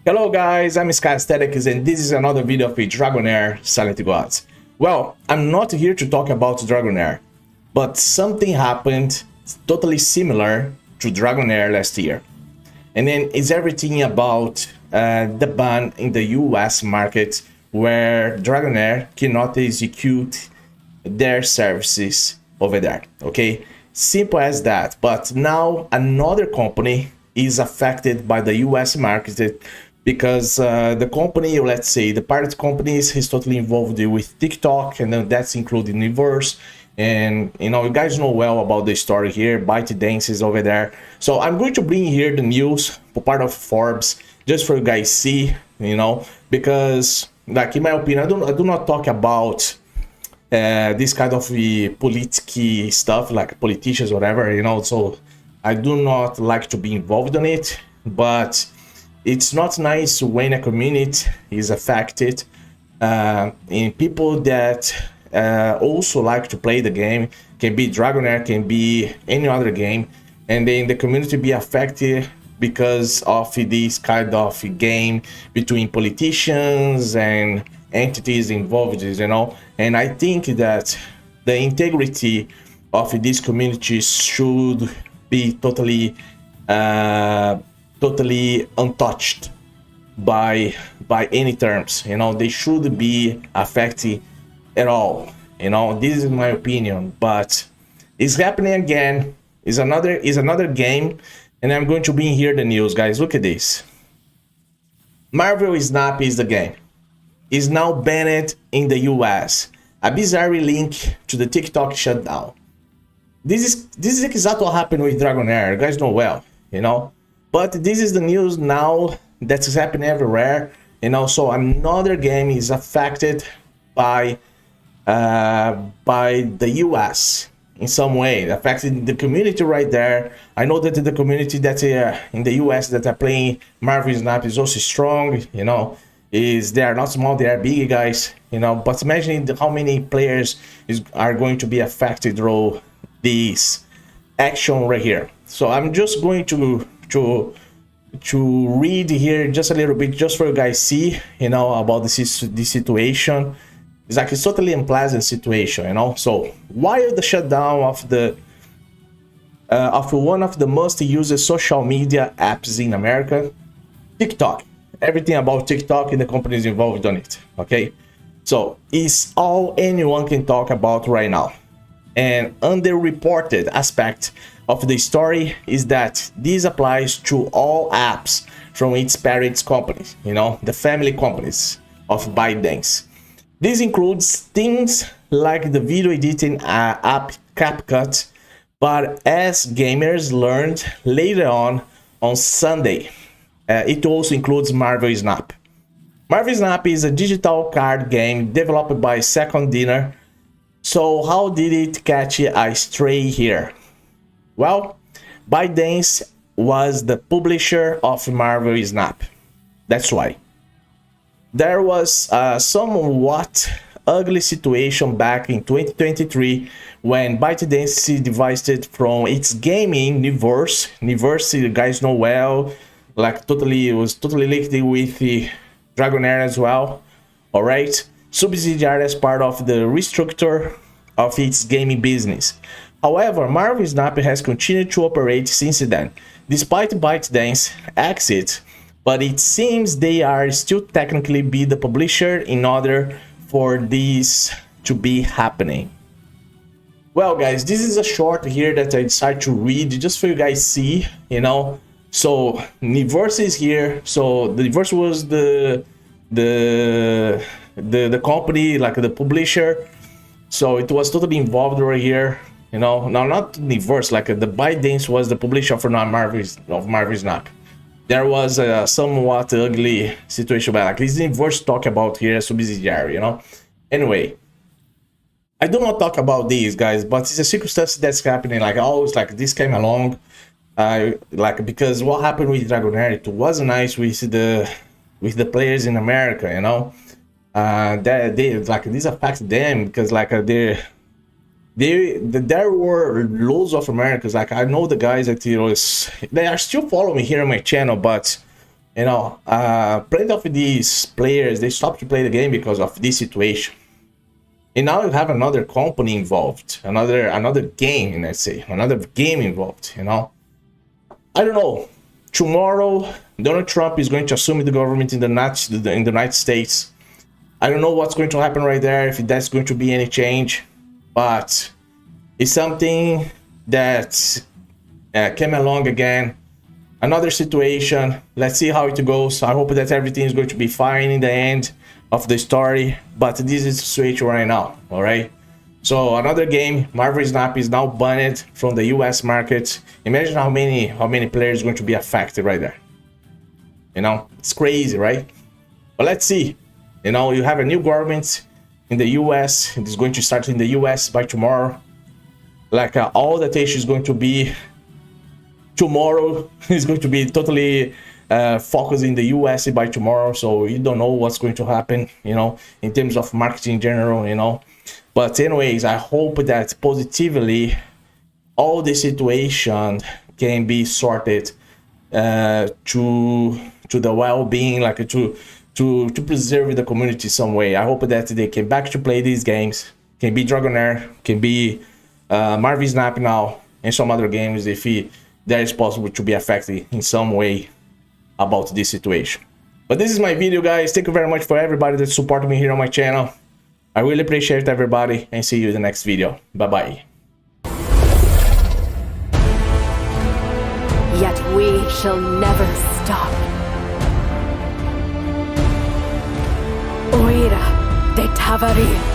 Hello guys, I'm Sky Aesthetics and this is another video of Dragonheir Silent Gods. Well, I'm not here to talk about Dragonheir, but something happened totally similar to Dragonheir last year. And then it's everything about the ban in the US market where Dragonheir cannot execute their services over there, okay? Simple as that. But now another company is affected by the US market because the company, let's say the parent company is totally involved with TikTok, and then that's including Universe. And you know, you guys know well about the story here. ByteDance is over there. So I'm going to bring here the news for part of Forbes just for you guys see, you know, because like in my opinion, I do not talk about this kind of political stuff like politicians, whatever, you know. So I do not like to be involved in it, but it's not nice when a community is affected and people that also like to play the game, can be Dragonheir, can be any other game, and then the community be affected because of this kind of game between politicians and entities involved, you know. And I think that the integrity of this community should be totally untouched by any terms, you know. They should be affected at all, you know. This is my opinion, but it's happening again. Is another game, and I'm going to bring here the news, guys. Look at this. Marvel Snap is the game. Is now banned in the US. A bizarre link to the TikTok shutdown. This is exactly what happened with Dragonheir. You guys know well, you know. But this is the news now that's happening everywhere, you know. So another game is affected by the US in some way, affecting the community right there. I know that the community that in the US that are playing Marvel Snap is also strong, you know. They are not small, they are big guys, you know. But imagine how many players are going to be affected through this action right here. So I'm just going to read here just a little bit, just for you guys see, you know, about this situation. It's like a totally unpleasant situation, you know. So while the shutdown of the of one of the most used social media apps in America, TikTok, everything about TikTok and the companies involved on it, okay? So it's all anyone can talk about right now. And underreported aspect of the story is that this applies to all apps from its parent companies, you know, the family companies of ByteDance. This includes things like the video editing app CapCut, but as gamers learned later on Sunday, it also includes Marvel Snap. Marvel Snap is a digital card game developed by Second Dinner. So how did it catch a stray here? Well, ByteDance was the publisher of Marvel Snap. That's why. There was a somewhat ugly situation back in 2023 when ByteDance divested from its gaming Universe. Universe, you guys know well, like it was totally linked with the Dragonheir as well. All right, subsidiary as part of the restructure of its gaming business. However, Marvel Snap has continued to operate since then, despite ByteDance exit, but it seems they are still technically be the publisher in order for this to be happening. Well, guys, this is a short here that I decided to read just for you guys see, you know. So Universe is here. So the Universe was the company, like the publisher. So it was totally involved right here, you know. Now not Universe, like the ByteDance was the publisher for Marvel Snap. There was a somewhat ugly situation, but like this Universe talk about here as subsidiary, you know. Anyway, I do not talk about these guys, but it's a circumstance that's happening. Like always, like this came along. Like because what happened with Dragonheir, it wasn't nice with the players in America, you know. That they like this affects them because like there were loads of Americans. Like I know the guys that, you know, they are still following me here on my channel, but plenty of these players, they stopped to play the game because of this situation. And now you have another company involved, another game, let's say, another game involved, I don't know. Tomorrow, Donald Trump is going to assume the government in the United States. I don't know what's going to happen right there, if that's going to be any change, but it's something that came along again. Another situation. Let's see how it goes. I hope that everything is going to be fine in the end of the story, but this is the situation right now. All right, so another game, Marvel Snap, is now banned from the US market. Imagine how many players are going to be affected right there. It's crazy, right? But let's see. You have a new government in the US. It is going to start in the US by tomorrow. Like all the attention is going to be tomorrow. Is going to be totally focused in the US by tomorrow. So you don't know what's going to happen, in terms of marketing in general, But anyways, I hope that positively all the situation can be sorted to the well-being, like to preserve the community some way. I hope that they can back to play these games. Can be Dragonheir, can be Marvel Snap now, and some other games if that is possible to be affected in some way about this situation. But this is my video, guys. Thank you very much for everybody that supported me here on my channel. I really appreciate everybody, and see you in the next video. Bye bye. Yet we shall never stop. Oira de Tavari.